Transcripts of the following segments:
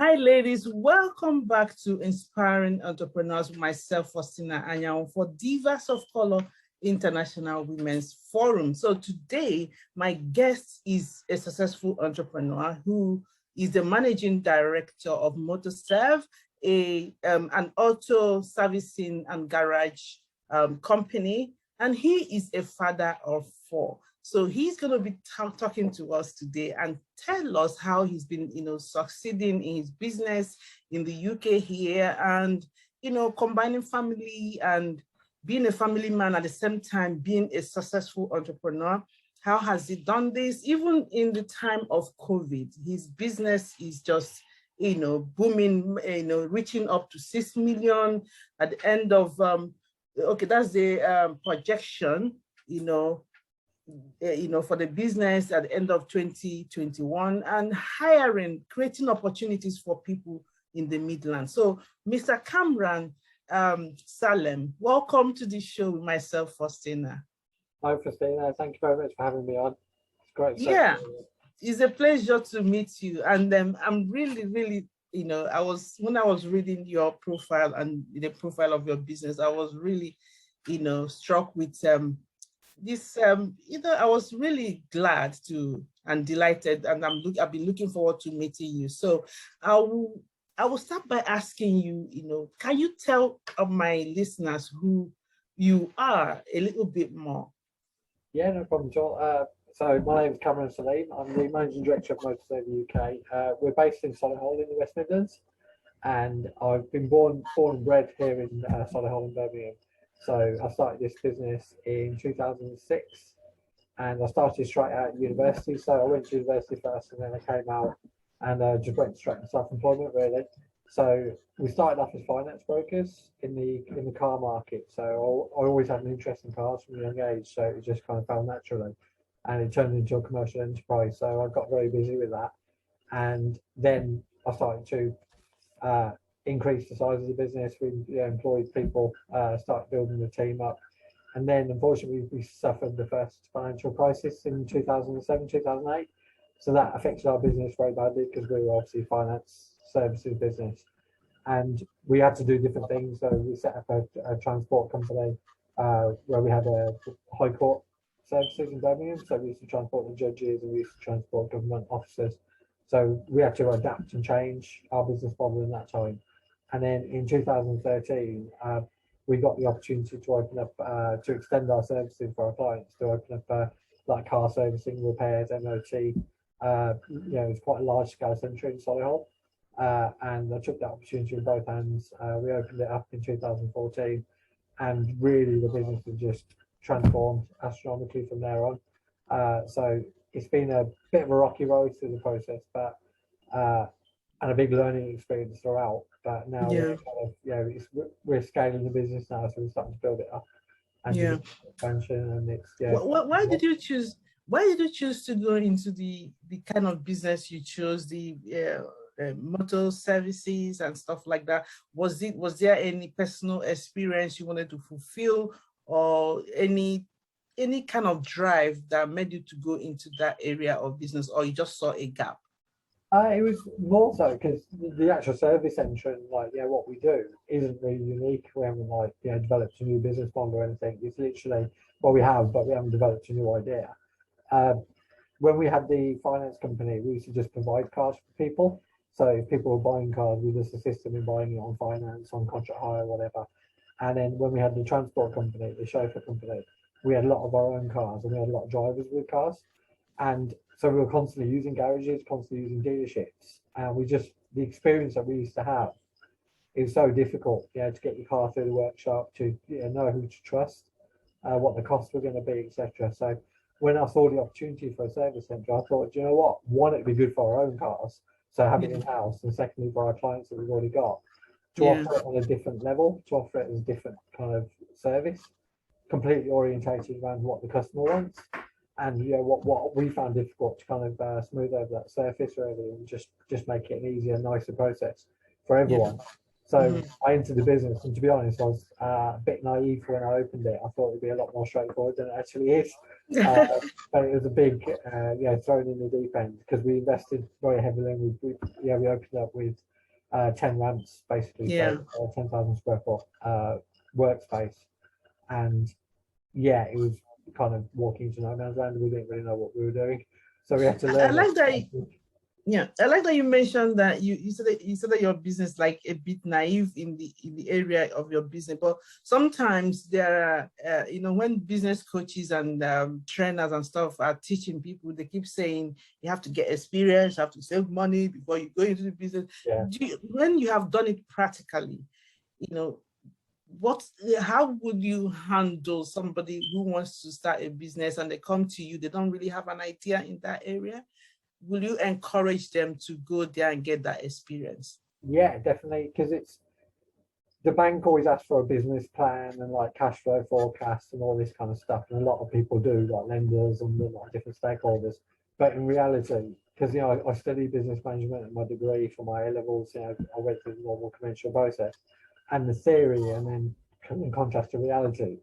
Hi, ladies. Welcome back to Inspiring Entrepreneurs with myself, Faustina Anyan, for Divas of Color International Women's Forum. So today, my guest is a successful entrepreneur who is the managing director of Motorserv, an auto servicing and garage company, and he is a father of 4. So he's going to be talking to us today and tell us how he's been, succeeding in his business in the UK here and, combining family and being a family man at the same time, being a successful entrepreneur. How has he done this? Even in the time of COVID, his business is just, booming, reaching up to 6 million at the end of, that's the projection, for the business at the end of 2021 and hiring, creating opportunities for people in the Midlands. So Mr. Kamran Saleem, welcome to the show with myself, Faustina. Hi, Faustina. Thank you very much for having me on. It's great. Yeah, it's a pleasure to meet you. And I'm really, when I was reading your profile and the profile of your business, I was really, struck with this, I was really glad to and delighted, and I've been looking forward to meeting you. So I will start by asking you, can you tell my listeners who you are a little bit more? Yeah, no problem at all. So my name is Kamran Saleem. I'm the managing director of Motorserv UK. We're based in Solihull in the West Midlands, and I've been born and bred here in Solihull in Birmingham. So I started this business in 2006, and I started straight out at university. So I went to university first, and then I came out and just went straight into self-employment, really. So we started off as finance brokers in the car market. So I always had an interest in cars from a young age, so it just kind of fell naturally, and it turned into a commercial enterprise. So I got very busy with that, and then I started to increase the size of the business. We employed people, started building the team up, and then unfortunately we suffered the first financial crisis in 2007, 2008. So that affected our business very badly because we were obviously finance services business, and we had to do different things. So we set up a transport company where we had a high court services in Birmingham. So we used to transport the judges and we used to transport government officers. So we had to adapt and change our business model in that time. And then in 2013, we got the opportunity to open up, to extend our services for our clients, to open up like car servicing, repairs, MOT. It's quite a large scale centre in Solihull. And I took that opportunity with both hands. We opened it up in 2014, and really the business has just transformed astronomically from there on. So it's been a bit of a rocky road through the process, but and a big learning experience throughout. But now we're scaling the business now, so we're starting to build it up and expansion. And it's Why did you choose? Why did you choose to go into the kind of business you chose, the motor services and stuff like that? Was there any personal experience you wanted to fulfill, or any kind of drive that made you to go into that area of business, or you just saw a gap? It was more so because the actual service centre and what we do isn't really unique. We haven't developed a new business model or anything. It's literally what we have, but we haven't developed a new idea. When we had the finance company, we used to just provide cars for people. So if people were buying cars, we just assist them in buying it on finance, on contract hire, whatever. And then when we had the transport company, the chauffeur company, we had a lot of our own cars, and we had a lot of drivers with cars. And so we were constantly using garages, constantly using dealerships. And the experience that we used to have is so difficult, to get your car through the workshop, to know who to trust, what the costs were going to be, etc. So when I saw the opportunity for a service centre, I thought, you know what? One, it'd be good for our own cars, so have it in-house, and secondly, for our clients that we've already got, to offer it on a different level, to offer it as a different kind of service, completely orientated around what the customer wants. And what we found difficult to kind of smooth over that surface really, and just make it an easier, nicer process for everyone. So I entered the business, and to be honest, I was a bit naive when I opened it. I thought it'd be a lot more straightforward than it actually is. But it was a big, thrown in the deep end, because we invested very heavily. We opened up with 10 ramps, basically, Yeah. so 10,000 square foot workspace. And yeah, it was kind of walking into no man's land. We didn't really know what we were doing, so we had to I learn. like that. Yeah, I like that you mentioned that you said that your business like a bit naive in the area of your business, but sometimes there are when business coaches and trainers and stuff are teaching people, they keep saying you have to get experience, you have to save money before you go into the business. Yeah. When you have done it practically, how would you handle somebody who wants to start a business and they come to you, they don't really have an idea in that area? Will you encourage them to go there and get that experience? Yeah, definitely, because it's the bank always asks for a business plan and like cash flow forecasts and all this kind of stuff, and a lot of people do, like lenders and like different stakeholders. But in reality, because I studied business management in my degree for my A levels, I went through the normal conventional process, and the theory, and then in contrast to reality,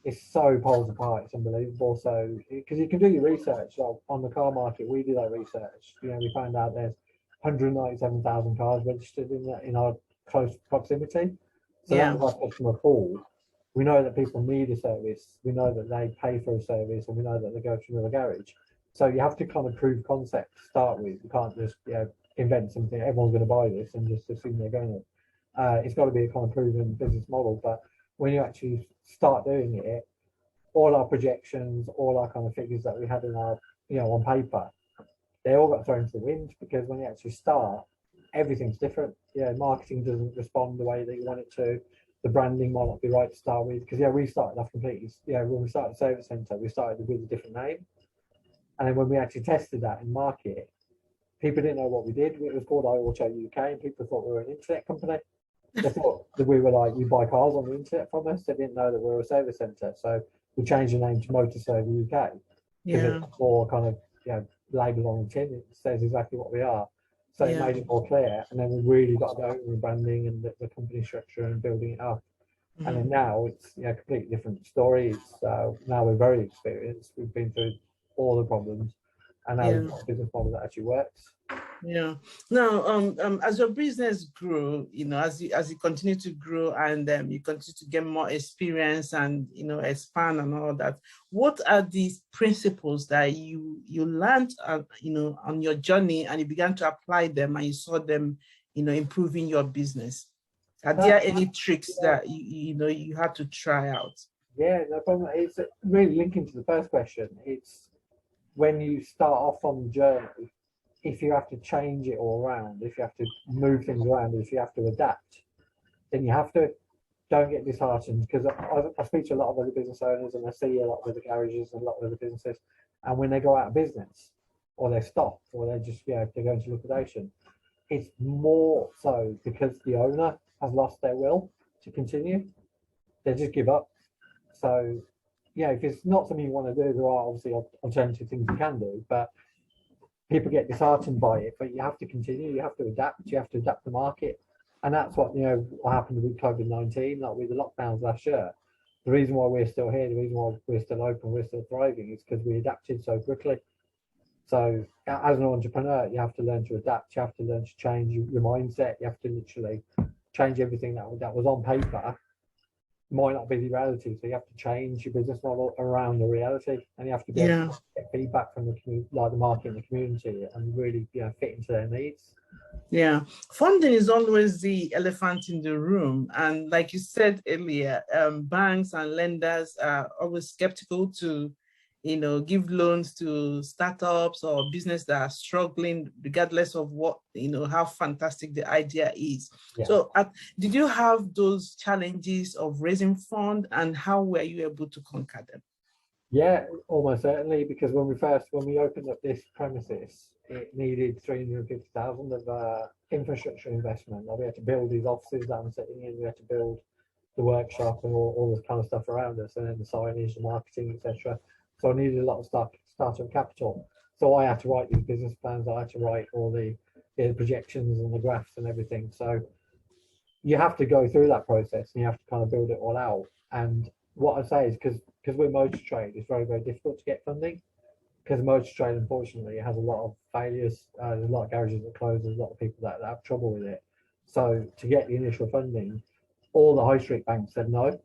it's so poles apart. It's unbelievable. So because you can do your research, like on the car market, we did our research. We found out there's 197,000 cars registered in our close proximity. So Yeah. that was our customer pool. We know that people need a service. We know that they pay for a service, and we know that they go to another garage. So you have to kind of prove concept to start with. You can't just invent something. Everyone's going to buy this and just assume they're going to. It's got to be a kind of proven business model. But when you actually start doing it, all our projections, all our kind of figures that we had in our, on paper, they all got thrown to the wind, because when you actually start, everything's different. Marketing doesn't respond the way that you want it to. The branding might not be right to start with, because we started off completely. When we started Service Centre, we started with a different name, and then when we actually tested that in market, people didn't know what we did. It was called iAuto UK, and people thought we were an internet company. They thought that we were like, you buy cars on the internet from us. They didn't know that we were a service centre. So we changed the name to Motorserv UK, because it's more kind of labelled on the tin. It says exactly what we are. So it made it more clear. And then we really got going with branding and the company structure and building it up. And then now it's a completely different story. It's now we're very experienced. We've been through all the problems, and now we've got a business model that actually works. Yeah. Now, as your business grew, as you continue to grow and you continue to get more experience and expand and all that, what are these principles that you learned, on your journey, and you began to apply them and you saw them, improving your business? Are there any tricks that you had to try out? Yeah, no problem. It's really linking to the first question. It's when you start off on the journey, if you have to change it all around, if you have to move things around, if you have to adapt, then you have to. Don't get disheartened, because I speak to a lot of other business owners, and I see a lot of other garages and a lot of other businesses, and when they go out of business, or they stop, or they just they go into liquidation, it's more so because the owner has lost their will to continue. They just give up. So if it's not something you want to do, there are obviously alternative things you can do, but people get disheartened by it. But you have to continue. You have to adapt. You have to adapt the market, and that's what what happened with COVID-19, like with the lockdowns last year. The reason why we're still here, the reason why we're still open, we're still thriving, is because we adapted so quickly. So as an entrepreneur, you have to learn to adapt. You have to learn to change your mindset. You have to literally change everything that was on paper. Might not be the reality, so you have to change your business model around the reality, and you have to be able to get feedback from the community, like the market and the community, and really fit into their needs. Yeah, funding is always the elephant in the room, and like you said earlier, banks and lenders are always skeptical to give loans to startups or business that are struggling, regardless of what, how fantastic the idea is. Yeah. So did you have those challenges of raising funds, and how were you able to conquer them? Yeah, almost certainly, because when we opened up this premises, it needed 350,000 of infrastructure investment. Like we had to build these offices that I'm sitting in, we had to build the workshop and all this kind of stuff around us, and then the signage, the marketing, etc. So I needed a lot of startup capital. So I had to write these business plans. I had to write all the projections and the graphs and everything. So you have to go through that process, and you have to kind of build it all out. And what I say is, because we're motor trade, it's very, very difficult to get funding, because motor trade, unfortunately, has a lot of failures. There's a lot of garages that close. There's a lot of people that have trouble with it. So to get the initial funding, all the high street banks said no.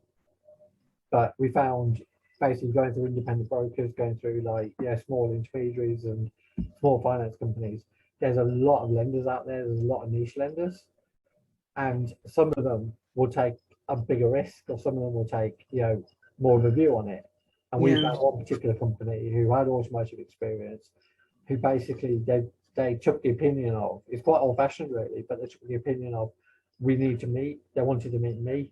But we found basically going through independent brokers, going through like small intermediaries and small finance companies. There's a lot of lenders out there. There's a lot of niche lenders, and some of them will take a bigger risk, or some of them will take more of a view on it. And we found one particular company who had automotive experience, who basically they took the opinion of, it's quite old fashioned really, but they took the opinion of, we need to meet. They wanted to meet me.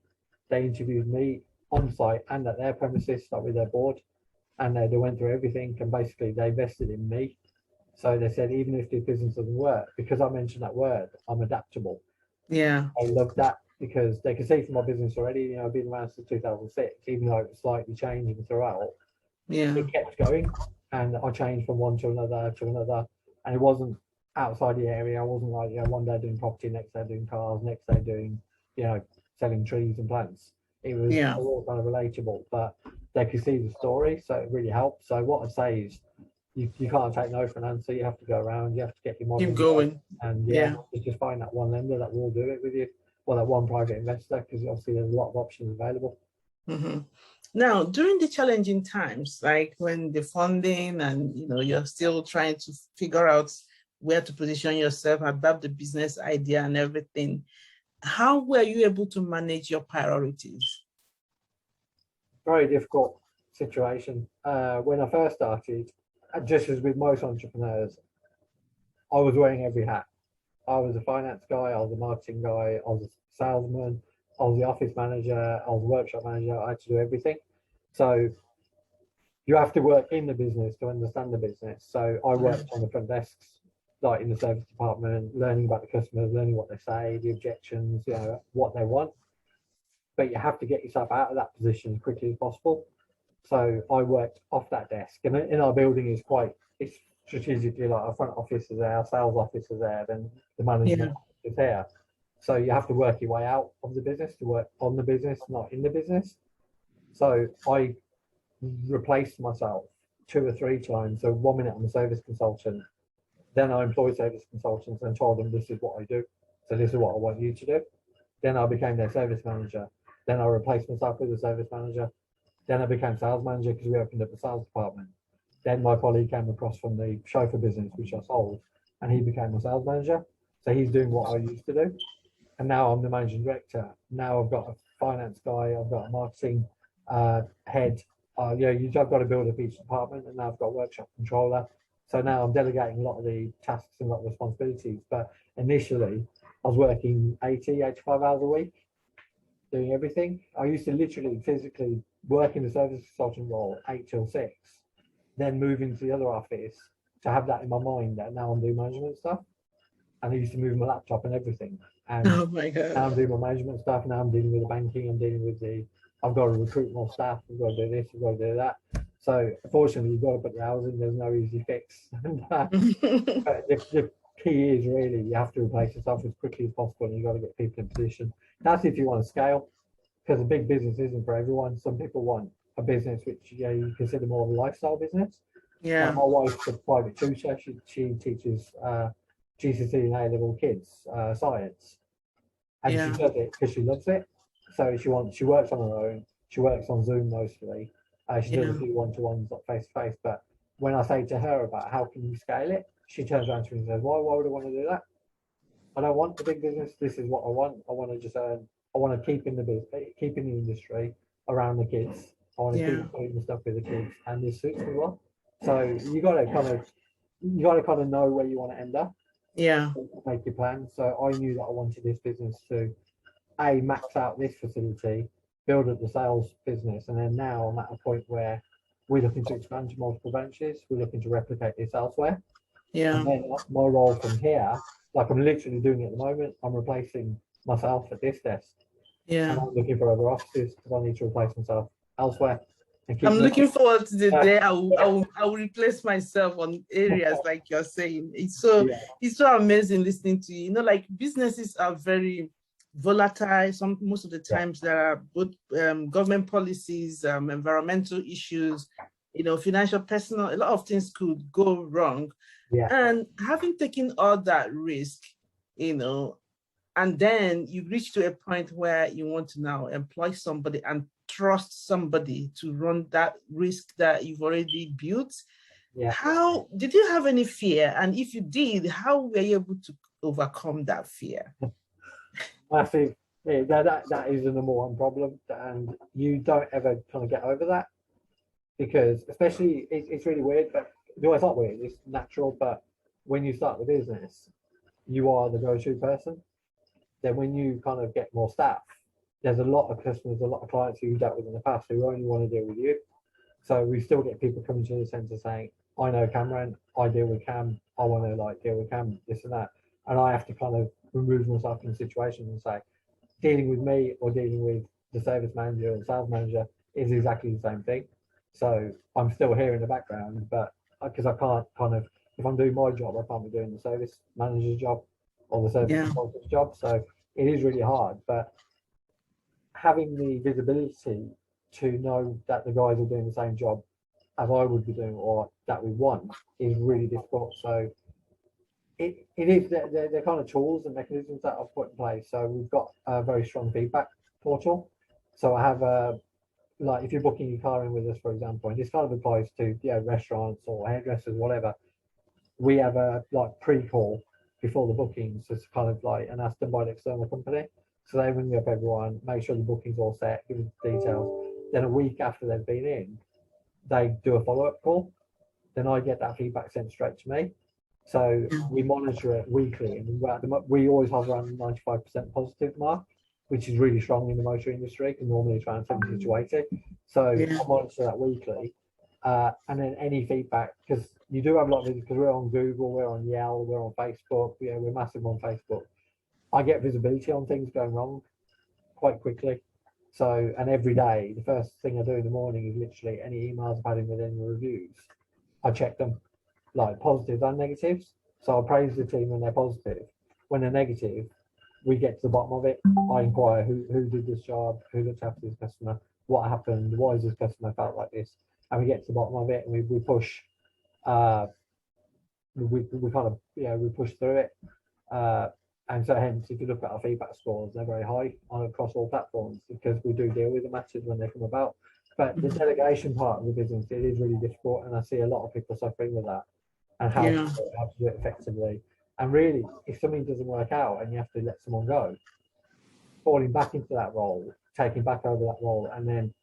They interviewed me on site and at their premises, like with their board, and they went through everything, and basically they invested in me. So they said, even if the business doesn't work, because I mentioned that word, I'm adaptable. Yeah. I love that, because they can see from my business already, I've been around since 2006, even though it was slightly changing throughout. Yeah. It kept going, and I changed from one to another, and it wasn't outside the area. I wasn't like, one day doing property, next day doing cars, next day doing, selling trees and plants. It was all kind of relatable, but they could see the story, so it really helped. So what I'd say is, you can't take no for an answer. You have to go around. You have to get your model. Keep going. And you just find that one lender that will do it with you, or that one private investor, because obviously there's a lot of options available. Mm-hmm. Now, during the challenging times, like when the funding and you're still trying to figure out where to position yourself, adapt the business idea and everything, how were you able to manage your priorities? Very difficult situation. When I first started, just as with most entrepreneurs, I was wearing every hat. I was a finance guy, I was a marketing guy, I was a salesman, I was the office manager, I was a workshop manager. I had to do everything. So you have to work in the business to understand the business. So I worked on the front desks, like in the service department, learning about the customers, learning what they say, the objections, what they want. But you have to get yourself out of that position as quickly as possible. So I worked off that desk, and in our building it's strategically, like our front office is there, our sales office is there, then the management is there. So you have to work your way out of the business to work on the business, not in the business. So I replaced myself 2 or 3 times. So 1 minute I'm a service consultant, then I employed service consultants and told them, this is what I do, so this is what I want you to do. Then I became their service manager. Then I replaced myself with a service manager. Then I became sales manager, because we opened up the sales department. Then my colleague came across from the chauffeur business, which I sold, and he became my sales manager. So he's doing what I used to do. And now I'm the managing director. Now I've got a finance guy, I've got a marketing head. You've got to build up each department, and now I've got a workshop controller. So now I'm delegating a lot of the tasks and a lot of responsibilities. But initially, I was working 85 hours a week, doing everything. I used to literally physically work in the service consultant role 8 till 6, then move into the other office to have that in my mind that now I'm doing management stuff. And I used to move my laptop and everything. And oh my God. Now I'm doing my management stuff. Now I'm dealing with the banking. I'm dealing with I've got to recruit more staff. I've got to do this. I've got to do that. So unfortunately, you've got to put the hours in. There's no easy fix. But the key is really, you have to replace yourself as quickly as possible, and you've got to get people in position. That's if you want to scale, because a big business isn't for everyone. Some people want a business which you consider more of a lifestyle business. Yeah. My wife's a private tutor. She teaches GCSE and A-level kids science, and she does it because she loves it. So she works on her own. She works on Zoom mostly. She does a few one-to-ones, not face-to-face. But when I say to her about how can you scale it, she turns around to me and says, why would I want to do that? I don't want a big business. This is what I want. I want to just earn. I want to keep in the business, keep in the industry around the kids. I want to keep doing the stuff with the kids, and this suits me well. So you got to kind of know where you want to end up. Yeah. Make your plan. So I knew that I wanted this business to max out this facility, build up the sales business, and then now I'm at a point where we're looking to expand to multiple branches. We're looking to replicate this elsewhere. Yeah. And then my role from here, like I'm literally doing it at the moment, I'm replacing myself at this desk. Yeah. And I'm looking for other offices because I need to replace myself elsewhere. I'm looking forward to the day I will replace myself on areas like you're saying. It's so amazing listening to you. Like businesses are very volatile. Most of the times there are both government policies, environmental issues, financial, personal. A lot of things could go wrong. Yeah. And having taken all that risk, And then you reach to a point where you want to now employ somebody and trust somebody to run that risk that you've already built. Yeah. How did you have any fear? And if you did, how were you able to overcome that fear? Massive. Yeah, that is the number one problem, and you don't ever kind of get over that, because especially it's really weird, but no, it's not weird, it's natural. But when you start the business, you are the go-to person. Then when you kind of get more staff, there's a lot of customers, a lot of clients who you dealt with in the past who only want to deal with you. So we still get people coming to the centre saying, I know Kamran, I deal with Cam, I want to like deal with Cam, this and that. And I have to kind of remove myself from the situation and say, dealing with me or dealing with the service manager or the sales manager is exactly the same thing. So I'm still here in the background, but because I can't kind of, if I'm doing my job, I can't be doing the service manager's job or the service consultant's job. So it is really hard, but having the visibility to know that the guys are doing the same job as I would be doing or that we want is really difficult. So it is, they're kind of tools and mechanisms that I've put in place. So we've got a very strong feedback portal. So I have like if you're booking your car in with us, for example, and this kind of applies to restaurants or hairdressers, whatever, we have a like pre-call before the bookings. It's kind of like, and that's done by an external company. So they ring up everyone, make sure the booking's all set, give them the details. Then a week after they've been in, they do a follow-up call. Then I get that feedback sent straight to me. So we monitor it weekly, and we always have around the 95% positive mark, which is really strong in the motor industry, because normally it's around 70 to 80. So I monitor that weekly. And then any feedback, because you do have a lot of, because we're on Google, we're on Yelp, we're on Facebook, we're massive on Facebook. I get visibility on things going wrong quite quickly. So, and every day, the first thing I do in the morning is literally any emails I've had in with any reviews, I check them, like positives and negatives. So I praise the team when they're positive. When they're negative, we get to the bottom of it. I inquire who did this job, who looked after this customer, what happened, why is this customer felt like this, and we get to the bottom of it, and we push. We kind of we push through it. And so hence, if you look at our feedback scores, they're very high across all platforms, because we do deal with the matters when they come about. But the delegation part of the business, it is really difficult, and I see a lot of people suffering with that, and how to do it effectively. And really, if something doesn't work out and you have to let someone go, falling back into that role, taking back over that role, and then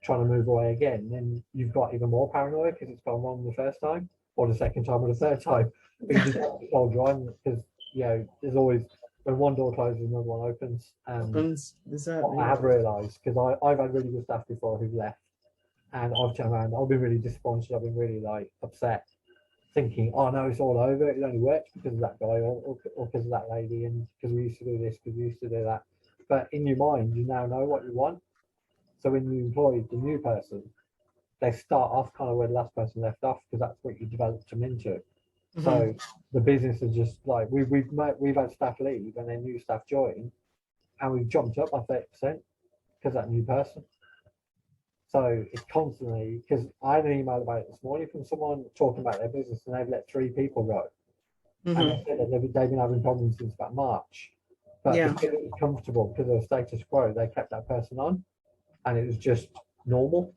trying to move away again, then you've got even more paranoia because it's gone wrong the first time, or the second time, or the third time. But you just have to soldier on, because there's always, when one door closes, another one opens. What I have realised, because I've had really good staff before who've left, and I've turned around, I've been really disappointed, I've been really like upset, thinking, oh no, it's all over, it only works because of that guy or because of that lady, and because we used to do this, because we used to do that. But in your mind, you now know what you want. So when you employ the new person, they start off kind of where the last person left off, because that's what you developed them into. So the business is just like, we've had staff leave and then new staff join, and we've jumped up by 30% because that new person. So it's constantly, because I had an email about it this morning from someone talking about their business, and they've let 3 people go. And they said that they've been having problems since about March. But because it was comfortable, because of the status quo, they kept that person on, and it was just normal.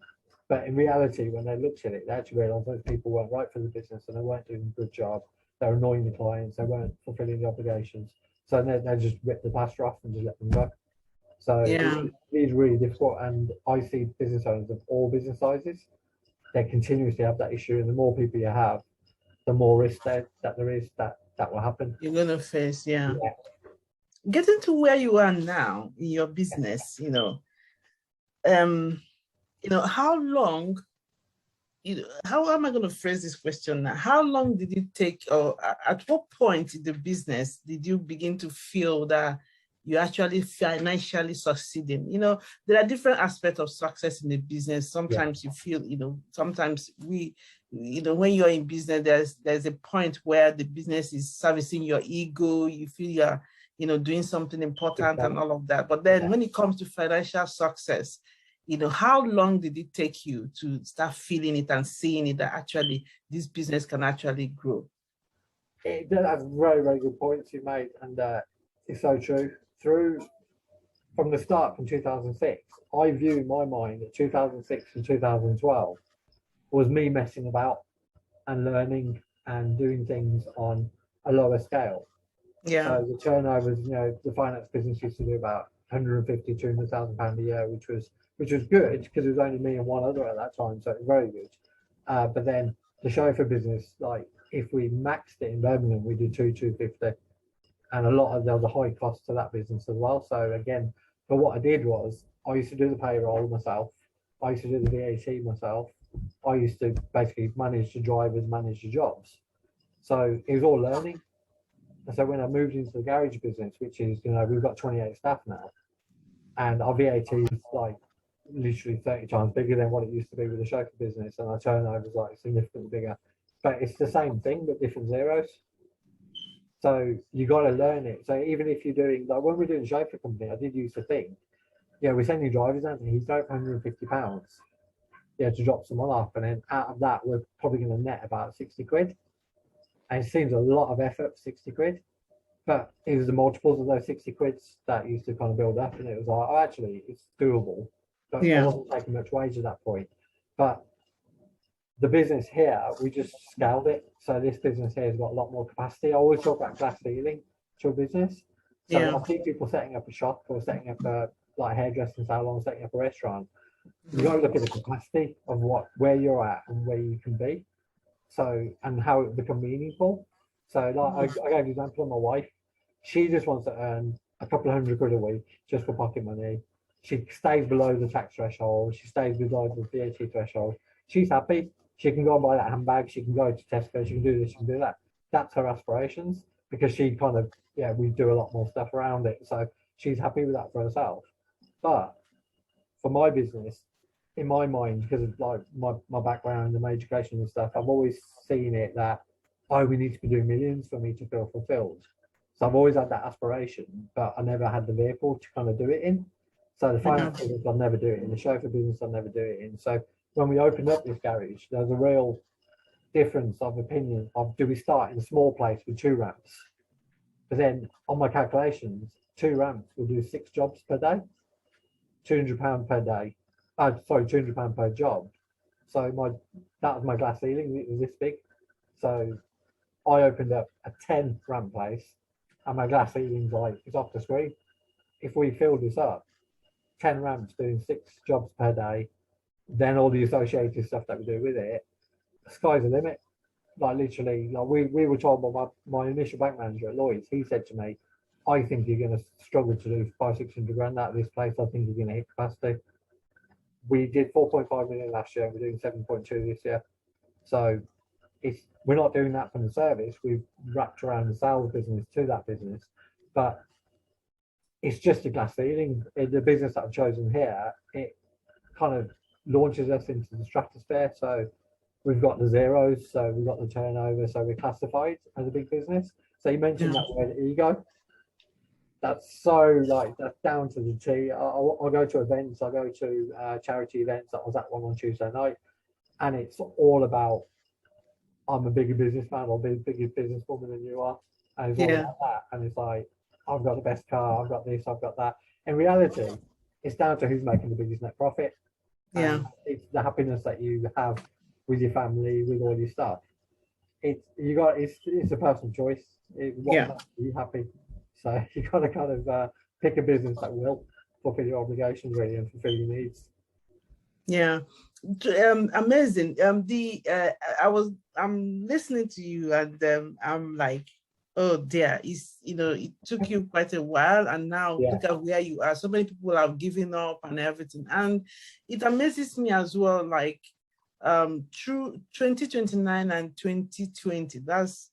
But in reality, when they looked at it, they actually realised those people weren't right for the business, and they weren't doing a good job. They were annoying the clients. They weren't fulfilling the obligations. So they just ripped the plaster off and just let them go. So it is really difficult. And I see business owners of all business sizes, they continuously have that issue. And the more people you have, the more risk that there is that will happen. You're going to face, Getting to where you are now in your business, how long, how am I going to phrase this question now? How long did it take, or at what point in the business did you begin to feel that you're actually financially succeeding? There are different aspects of success in the business. Sometimes you feel, sometimes when you're in business, there's a point where the business is servicing your ego. You feel you're, doing something important and all of that. But then when it comes to financial success, how long did it take you to start feeling it and seeing it that actually this business can actually grow? That's very, very good points you made. And It's so true. From the start, from 2006, I view in my mind that 2006 and 2012 was me messing about and learning and doing things on a lower scale. Yeah. So the turnovers, the finance business used to do about 150, 200,000 pounds a year, which was good because it was only me and one other at that time, so it was very good. But then the chauffeur business, like if we maxed it in Birmingham, we did 250, and a lot of there was a high cost to that business as well. So again, but what I did was I used to do the payroll myself. I used to do the VAT myself. I used to basically manage the drivers, manage the jobs. So it was all learning. And so when I moved into the garage business, which is, we've got 28 staff now, and our VAT is like literally 30 times bigger than what it used to be with the chauffeur business, and our turnover is like significantly bigger. But it's the same thing, but different zeros. So you got to learn it. So even if you're doing, like when we're doing chauffeur company, I did used to think, we're sending drivers out and he's going for £150, to drop someone off. And then out of that, we're probably going to net about 60 quid. And it seems a lot of effort for 60 quid. But it was the multiples of those 60 quids that used to kind of build up. And it was like, oh, actually, it's doable. But I wasn't taking much wage at that point. But the business here, we just scaled it. So this business here has got a lot more capacity. I always talk about glass ceiling to a business. So when I see people setting up a shop or setting up a like hairdressing salon, setting up a restaurant, you got to look at the capacity of where you're at and where you can be. So, and how it become meaningful. So like I gave an example of my wife. She just wants to earn a couple of hundred quid a week just for pocket money. She stays below the tax threshold. She stays below the VAT threshold. She's happy. She can go and buy that handbag. She can go to Tesco. She can do this. She can do that. That's her aspirations because she kind of, we do a lot more stuff around it. So she's happy with that for herself. But for my business, in my mind, because of like my background and my education and stuff, I've always seen it that, we need to be doing millions for me to feel fulfilled. So I've always had that aspiration, but I never had the vehicle to kind of do it in. So the finance business, I'll never do it in. The chauffeur business, I'll never do it in. So when we opened up this garage, there's a real difference of opinion of, do we start in a small place with 2 ramps? But then on my calculations, 2 ramps will do 6 jobs per day, £200 per day. £200 per job. So that was my glass ceiling. It was this big. So I opened up a 10 ramp place, and my glass ceiling's like, it's off the screen. If we filled this up, 10 ramps doing 6 jobs per day, then all the associated stuff that we do with it, the sky's the limit. Like literally, like we were told by my initial bank manager at Lloyd's, he said to me, I think you're going to struggle to do 500-600 grand out of this place. I think you're going to hit capacity. We did 4.5 million last year. We're doing 7.2 this year. So we're not doing that from the service. We've wrapped around the sales business to that business, but it's just a glass ceiling. The business that I've chosen here, it kind of launches us into the stratosphere. So we've got the zeros, so we've got the turnover, so we're classified as a big business. So you mentioned that word ego. That's so that's down to the T. I'll go to events. I'll go to charity events. I was at one on Tuesday night, and it's all about, I'm a bigger businessman or bigger businesswoman than you are, and it's all about that. And it's like, I've got the best car, I've got this, I've got that. In reality, it's down to who's making the biggest net profit. And it's the happiness that you have with your family, with all your stuff. It's a personal choice. What makes you happy? So you got to kind of pick a business that will fulfill your obligations really and fulfill your needs. Yeah, amazing. I'm listening to you, and I'm like, oh dear, it took you quite a while, and now look at where you are. So many people have given up and everything, and it amazes me as well. Like, through 2029 and 2020, that's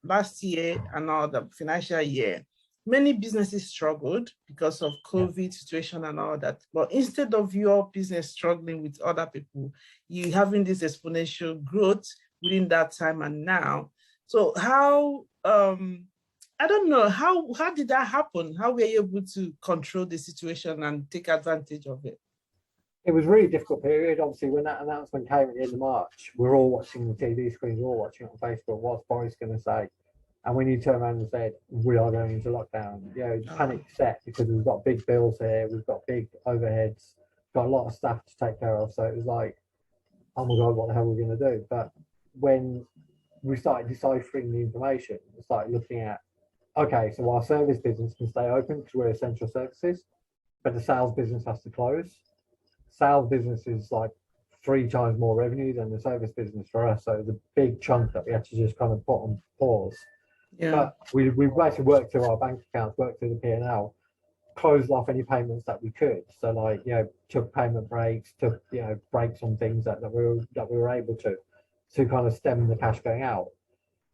last year and now the financial year, many businesses struggled because of COVID situation and all that. But instead of your business struggling with other people, you having this exponential growth within that time and now. So how, I don't know, how did that happen? How were you able to control the situation and take advantage of it? It was a really difficult period. Obviously, when that announcement came at the end of March, we're all watching the TV screens, we're all watching it on Facebook. What's Boris going to say? And when you turn around and said, we are going into lockdown, you know, panic set because we've got big bills here, we've got big overheads, got a lot of staff to take care of. So it was like, oh my God, what the hell are we going to do? But when we started deciphering the information, we started looking at, okay, so our service business can stay open because we're essential services, but the sales business has to close. Sales business is like 3 times more revenue than the service business for us. So it was a big chunk that we had to just kind of put on pause. Yeah. But we basically worked through our bank accounts, worked through the P&L, closed off any payments that we could. So like, you know, took payment breaks, took, you know, breaks on things that we were able to kind of stem the cash going out.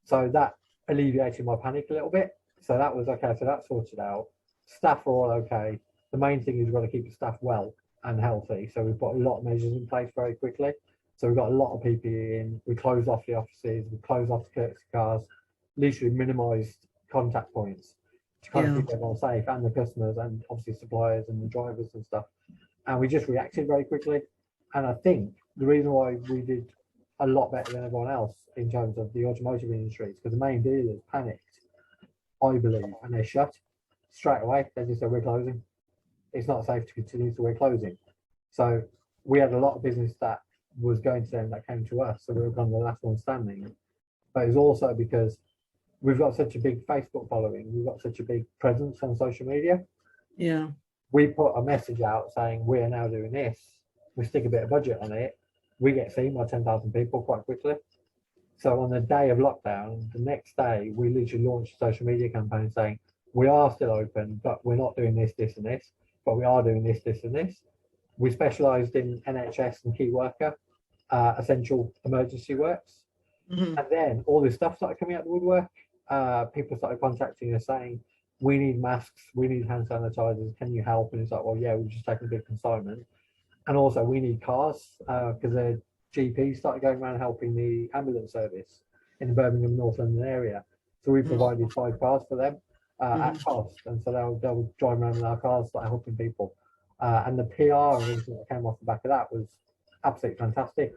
So that alleviated my panic a little bit. So that was okay. So that's sorted out. Staff are all okay. The main thing is we've got to keep the staff well and healthy. So we've put a lot of measures in place very quickly. So we've got a lot of PPE in. We closed off the offices. We closed off the courtesy cars. Literally minimised contact points to kind of keep everyone safe, and the customers, and obviously suppliers and the drivers and stuff. And we just reacted very quickly. And I think the reason why we did a lot better than everyone else in terms of the automotive industry is because the main dealers panicked, I believe, and they shut straight away. They just said, we're closing. It's not safe to continue, so we're closing. So we had a lot of business that was going to them that came to us. So we were kind of the last one standing. But it's also because we've got such a big Facebook following. We've got such a big presence on social media. Yeah. We put a message out saying, we are now doing this. We stick a bit of budget on it. We get seen by 10,000 people quite quickly. So on the day of lockdown, the next day, we literally launched a social media campaign saying, we are still open, but we're not doing this, this, and this, but we are doing this, this, and this. We specialised in NHS and key worker, essential emergency works. Mm-hmm. And then all this stuff started coming out the woodwork. People started contacting us saying, we need masks, we need hand sanitizers, can you help? And it's like, well, yeah, we've just taken a big consignment. And also we need cars because the GP started going around helping the ambulance service in the Birmingham, North London area. So we provided 5 cars for them at cost. And so they'll drive around in our cars, start helping people. And the PR and everything that came off the back of that was absolutely fantastic.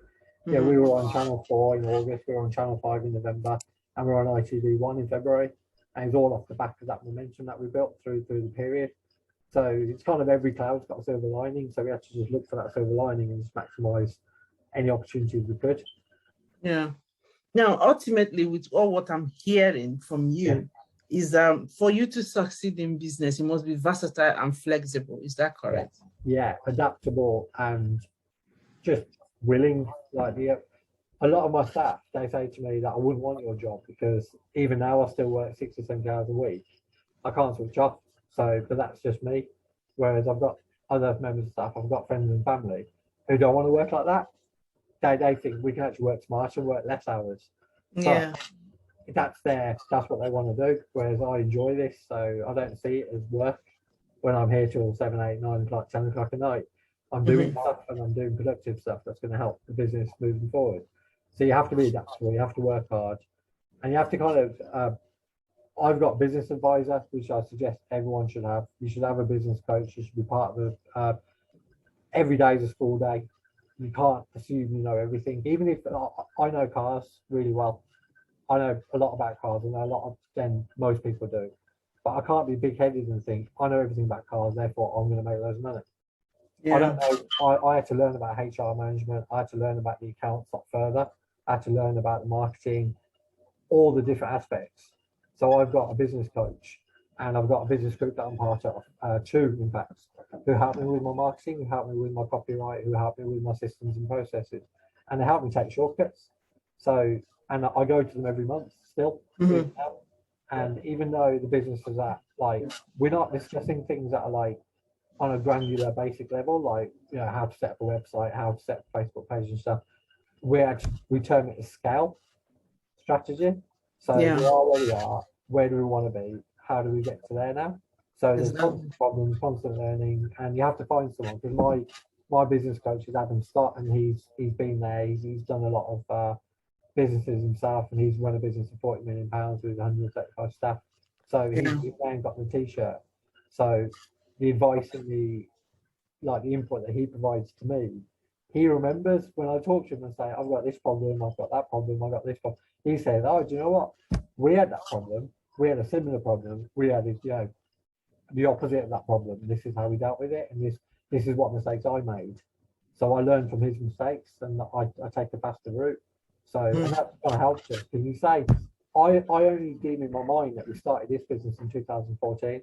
Yeah, we were on Channel 4 in August, we were on Channel 5 in November, and we were on ITV1 in February. And it's all off the back of that momentum that we built through the period. So it's kind of every cloud's got a silver lining. So we had to just look for that silver lining and just maximise any opportunities we could. Yeah. Now, ultimately, with all what I'm hearing from you, is for you to succeed in business, you must be versatile and flexible. Is that correct? Yeah, adaptable and just willing. Like a lot of my staff, they say to me that I wouldn't want your job because even now I still work 6 or 7 hours a week. I can't switch off. So, but that's just me. Whereas I've got other members of staff, I've got friends and family who don't want to work like that. They think we can actually work smarter and work less hours. Yeah. But that's what they want to do. Whereas I enjoy this, so I don't see it as work when I'm here till 7, 8, 9 o'clock, 10 o'clock at night. I'm doing stuff and I'm doing productive stuff that's going to help the business moving forward. So you have to be adaptable, you have to work hard, and you have to kind of I've got a business advisor, which I suggest everyone should have. You should have a business coach. You should be part of every day is a school day. You can't assume you know everything. Even if I know cars really well, I know a lot about cars, and a lot of than most people do. But I can't be big-headed and think I know everything about cars, therefore I'm going to make loads of money. Yeah. I don't know. I had to learn about HR management. I had to learn about the accounts a lot further. I had to learn about the marketing, all the different aspects. So I've got a business coach and I've got a business group that I'm part of, 2 in fact, who help me with my marketing, who help me with my copyright, who help me with my systems and processes. And they help me take shortcuts. So, and I go to them every month still. And even though the business is at, like, we're not discussing things that are like on a granular basic level, like, you know, how to set up a website, how to set up a Facebook page and stuff. We term it as scale strategy. So we are where we are. Where do we want to be? How do we get to there now? So there's constant problems, constant learning, and you have to find someone. Because my business coach is Adam Stott, and he's been there. He's done a lot of businesses himself, and he's run a business of £40 million with 135 staff. So he's now got the T-shirt. So the advice and the input that he provides to me, he remembers when I talk to him and say, I've got this problem, I've got that problem, I've got this problem. He said, "Oh, do you know what? We had that problem. We had a similar problem. We had, the opposite of that problem. This is how we dealt with it, and this is what mistakes I made. So I learned from his mistakes, and I take a faster route. So and that kind of helped us because you say I only deem in my mind that we started this business in 2014,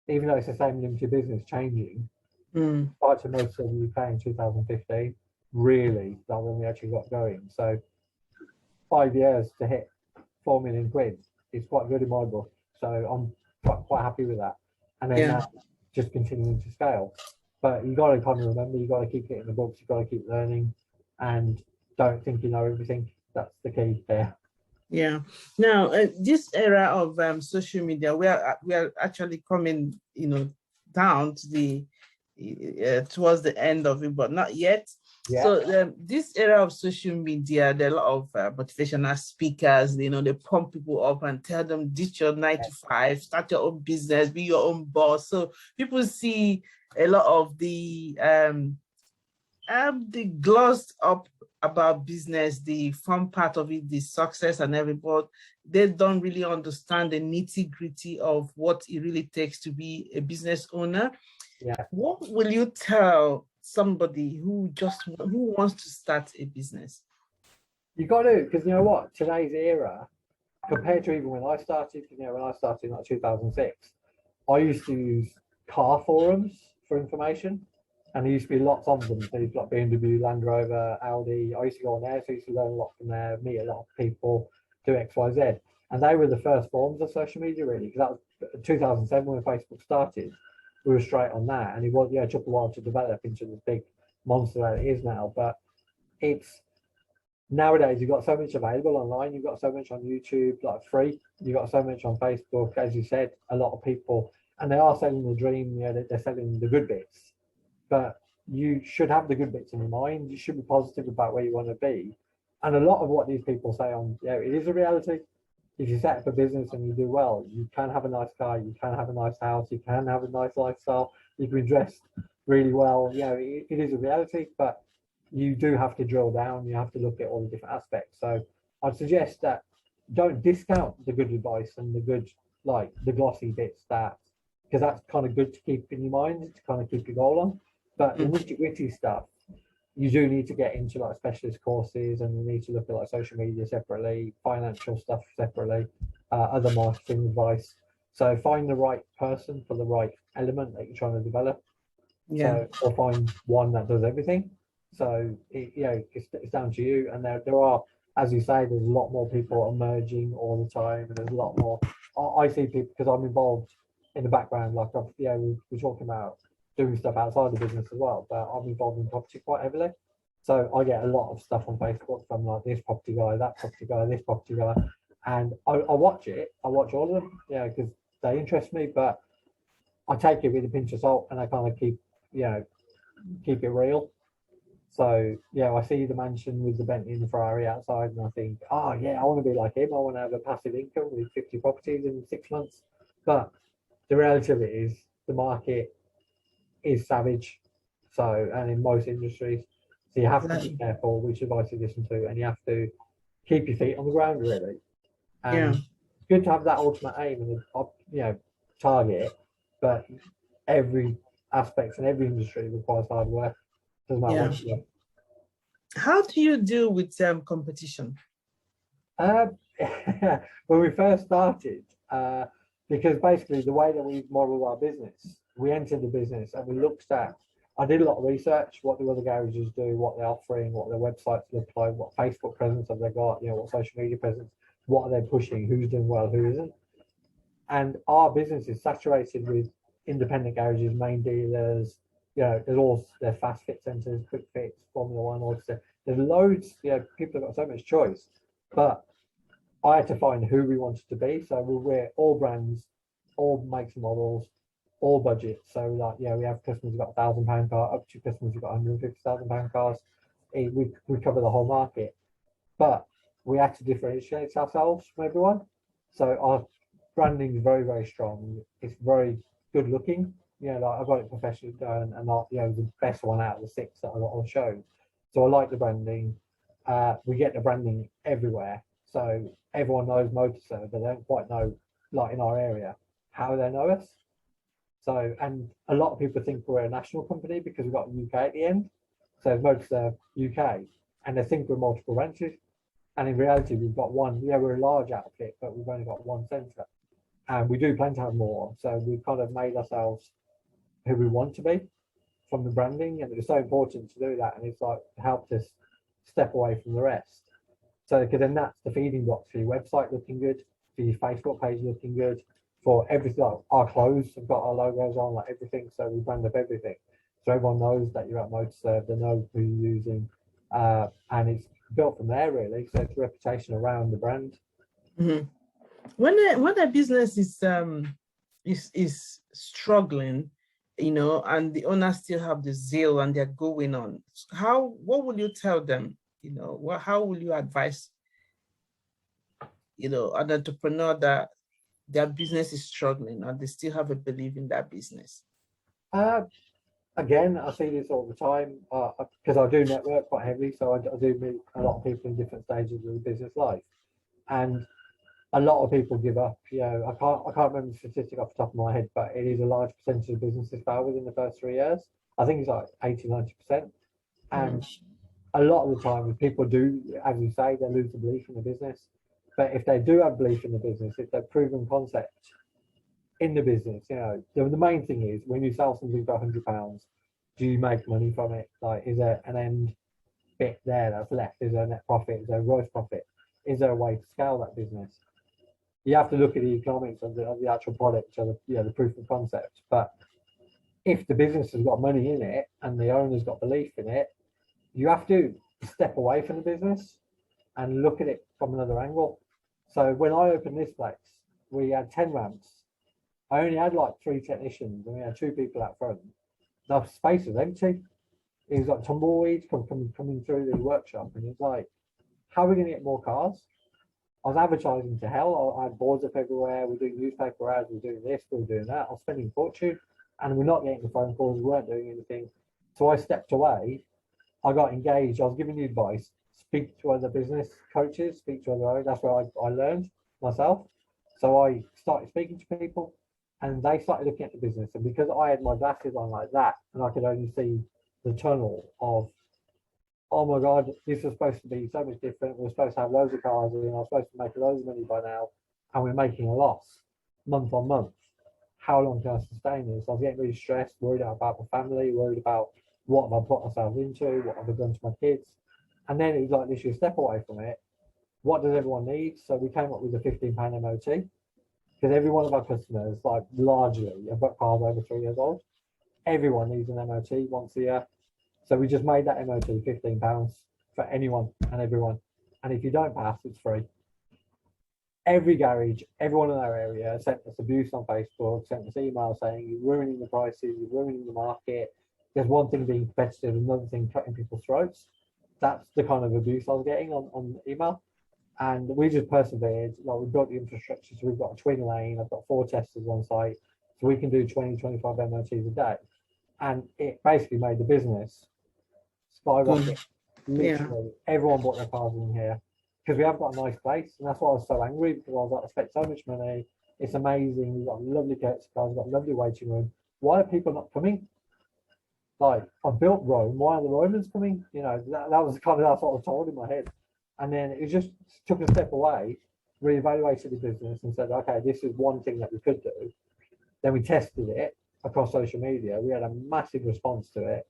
even though it's the same limited business changing. Started to Motorserv UK in 2015, really, like when we actually got going. So 5 years to hit 4 million quid is quite good in my book. So I'm quite happy with that. And then now just continuing to scale. But you got to kind of remember, you got to keep getting the books, you got to keep learning, and don't think you know everything. That's the key there. Yeah. Now, this era of social media, we are actually coming, down to the towards the end of it, but not yet. Yeah. So this era of social media, there are a lot of motivational speakers. They pump people up and tell them, ditch your 9 to 5, start your own business, be your own boss. So people see a lot of the glossed up about business, the fun part of it, the success and everything, but they don't really understand the nitty-gritty of what it really takes to be a business owner. Yeah. What will you tell somebody who wants to start a business? You got to, because you know what, today's era, compared to even when I started, when I started in like 2006, I used to use car forums for information. And there used to be lots of them. So you've got BMW, Land Rover, Audi. I used to go on there, so I used to learn a lot from there, meet a lot of people, do X, Y, Z. And they were the first forms of social media, really, because that was 2007 when Facebook started. We were straight on that, and it took a while to develop into this big monster that it is now. But it's nowadays you've got so much available online. You've got so much on YouTube, like free. You've got so much on Facebook, as you said. A lot of people, and they are selling the dream. They're selling the good bits. But you should have the good bits in your mind. You should be positive about where you want to be. And a lot of what these people say it is a reality. If you set up a business and you do well, you can have a nice car, you can have a nice house, you can have a nice lifestyle, you can be dressed really well. It is a reality, but you do have to drill down. You have to look at all the different aspects. So I'd suggest that don't discount the good advice and the good, like the glossy bits because that's kind of good to keep in your mind, to kind of keep your goal on. But the nitty-gritty stuff, you do need to get into like specialist courses, and you need to look at like social media separately, financial stuff separately, other marketing advice. So find the right person for the right element that you're trying to develop. Yeah. So, or find one that does everything. So it's down to you. And there are, as you say, there's a lot more people emerging all the time, and there's a lot more. I see people because I'm involved in the background, like we're talking about doing stuff outside the business as well, but I'm involved in property quite heavily. So I get a lot of stuff on Facebook from like this property guy, that property guy, this property guy, and I watch it. I watch all of them, because they interest me, but I take it with a pinch of salt, and I kind of keep it real. So I see the mansion with the Bentley and the Ferrari outside, and I think, I want to be like him. I want to have a passive income with 50 properties in 6 months. But the reality of it is the market is savage. So, and in most industries, so you have to be careful which advice you listen to, and you have to keep your feet on the ground, really. And it's good to have that ultimate aim and target, but every aspect in every industry requires hard work. Doesn't matter what you do. How do you deal with competition? When we first started, because basically the way that we model our business, we entered the business and we looked at, I did a lot of research, what the other garages do, what they're offering, what their websites look like, what Facebook presence have they got, what social media presence, what are they pushing, who's doing well, who isn't. And our business is saturated with independent garages, main dealers, there's all their fast fit centers, quick fits, Formula One, all this. There's loads, people have got so much choice, but I had to find who we wanted to be. So we're all brands, all makes and models, all budgets. So like, we have customers who've got £1,000 car, up to customers who've got £150,000 cars. We cover the whole market, but we had to differentiate ourselves from everyone. So our branding is very, very strong. It's very good looking. Like I got it professionally done, and the best one out of the 6 that I got on show. So I like the branding. We get the branding everywhere. So everyone knows Motorserv, but they don't quite know, like in our area, how they know us. So, and a lot of people think we're a national company because we've got UK at the end. So it's Motorserv UK, and they think we're multiple branches. And in reality, we've got one. Yeah, we're a large outfit, but we've only got one centre. And we do plan to have more. So we've kind of made ourselves who we want to be from the branding. And it was so important to do that. And it's like helped us step away from the rest. So, because then that's the feeding box for your website looking good, for your Facebook page looking good, for everything. Like our clothes have got our logos on, like everything. So we brand up everything. So everyone knows that you're at Motorserv, they know who you're using. And it's built from there, really. So it's a reputation around the brand. Mm-hmm. When a business is struggling, you know, and the owners still have the zeal and they're going on, what will you tell them? You know, how will you advise, you know, an entrepreneur that their business is struggling and they still have a belief in that business? Again, I see this all the time because I do network quite heavily. So I do meet a lot of people in different stages of the business life, and a lot of people give up. You know, I can't remember the statistic off the top of my head, but it is a large percentage of businesses fail within the first 3 years. I think it's like 80-90%. And a lot of the time, if people do, as you say, they lose the belief in the business. But if they do have belief in the business, if they've proven concept in the business, you know, the main thing is when you sell something for £100, do you make money from it? Like, is there an end bit there that's left? Is there a net profit? Is there a gross profit? Is there a way to scale that business? You have to look at the economics of the actual product, or the proof of concept. But if the business has got money in it and the owner's got belief in it, you have to step away from the business and look at it from another angle. So when I opened this place, we had 10 ramps. I only had like 3 technicians and we had 2 people out front. The space was empty. It was like tumbleweeds coming through the workshop, and it's like, how are we going to get more cars? I was advertising to hell. I had boards up everywhere. We're doing newspaper ads. We're doing this. We're doing that. I was spending a fortune, and we're not getting the phone calls. We weren't doing anything. So I stepped away. I got engaged. I was giving you advice. Speak to other business coaches. Speak to other owners. That's where I learned myself. So I started speaking to people, and they started looking at the business. And because I had my glasses on like that, and I could only see the tunnel of, oh my God, this was supposed to be so much different. We're supposed to have loads of cars in. I was supposed to make loads of money by now, and we're making a loss month on month. How long can I sustain this? I was getting really stressed, worried about my family, worried about what have I put myself into, what have I done to my kids. And then it was like literally a step away from it. What does everyone need? So we came up with a £15 MOT, because every one of our customers, like largely, have got cars over 3 years old. Everyone needs an MOT once a year. So we just made that MOT £15 for anyone and everyone. And if you don't pass, it's free. Every garage, everyone in our area sent us abuse on Facebook, sent us emails saying you're ruining the prices, you're ruining the market. There's one thing being competitive, another thing cutting people's throats. That's the kind of abuse I was getting on email. And we just persevered. Like, we built the infrastructure, so we've got a twin lane. I've got 4 testers on site, so we can do 20-25 MOTs a day. And it basically made the business skyrocket. Literally, everyone bought their cars in here because we have got a nice place, and that's why I was so angry, because I was like, I spent so much money. It's amazing. We've got lovely courtesy cars. We've got a lovely waiting room. Why are people not coming? Like, I built Rome. Why are the Romans coming? You know, that was kind of that's what I was told in my head. And then it just took a step away, reevaluated the business, and said, okay, this is one thing that we could do. Then we tested it across social media. We had a massive response to it.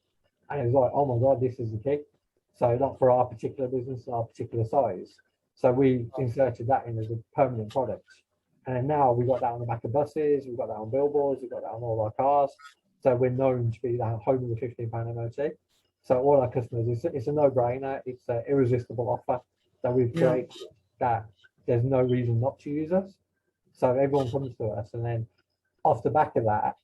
And it was like, oh my God, this is the key. So not for our particular business and our particular size. So we inserted that in as a permanent product. And then now we got that on the back of buses, we've got that on billboards, we've got that on all our cars. So we're known to be the home of the £15 MOT. So all our customers, it's a no-brainer. It's an irresistible offer that we've created, that there's no reason not to use us. So everyone comes to us, and then off the back of that,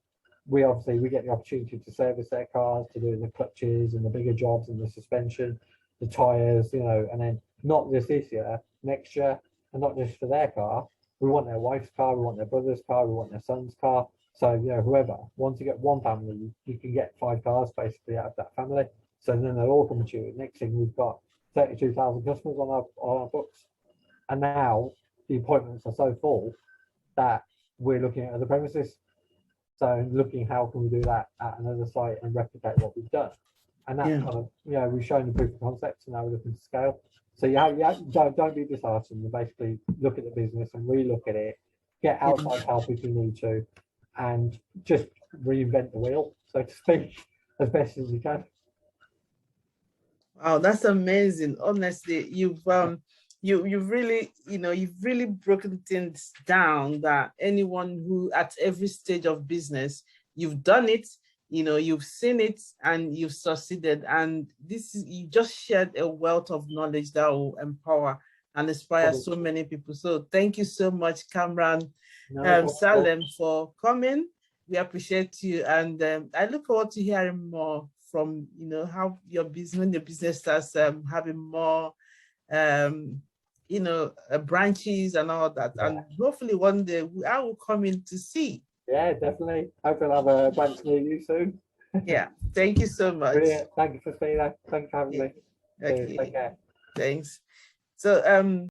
we get the opportunity to service their cars, to do the clutches and the bigger jobs and the suspension, the tires, you know, and then not just this year, next year, and not just for their car. We want their wife's car, we want their brother's car, we want their son's car. So, you know, whoever wants to get one family, you can get 5 cars basically out of that family. So then they'll all come to you. Next thing, we've got 32,000 customers on our books. And now the appointments are so full that we're looking at other premises. So looking how can we do that at another site and replicate what we've done. And that kind of, we've shown the proof of concept, so now we're looking to scale. So don't be disheartened, and basically look at the business and relook at it, get outside help if you need to, and just reinvent the wheel, so to speak, as best as you can. Wow, that's amazing. Honestly, you've really, you've really broken things down that anyone who at every stage of business, you've done it, you've seen it and you've succeeded. And you just shared a wealth of knowledge that will empower and inspire so many people. So thank you so much, Kamran Saleem, for coming. We appreciate you. And I look forward to hearing more from, how your business starts having more, branches and all that. Yeah. And hopefully one day I will come in to see. Yeah, definitely. Hopefully I'll have a branch near you soon. Yeah, thank you so much. Brilliant. Thank you for being there. Thank you for having me. Okay. Take care. Thanks. So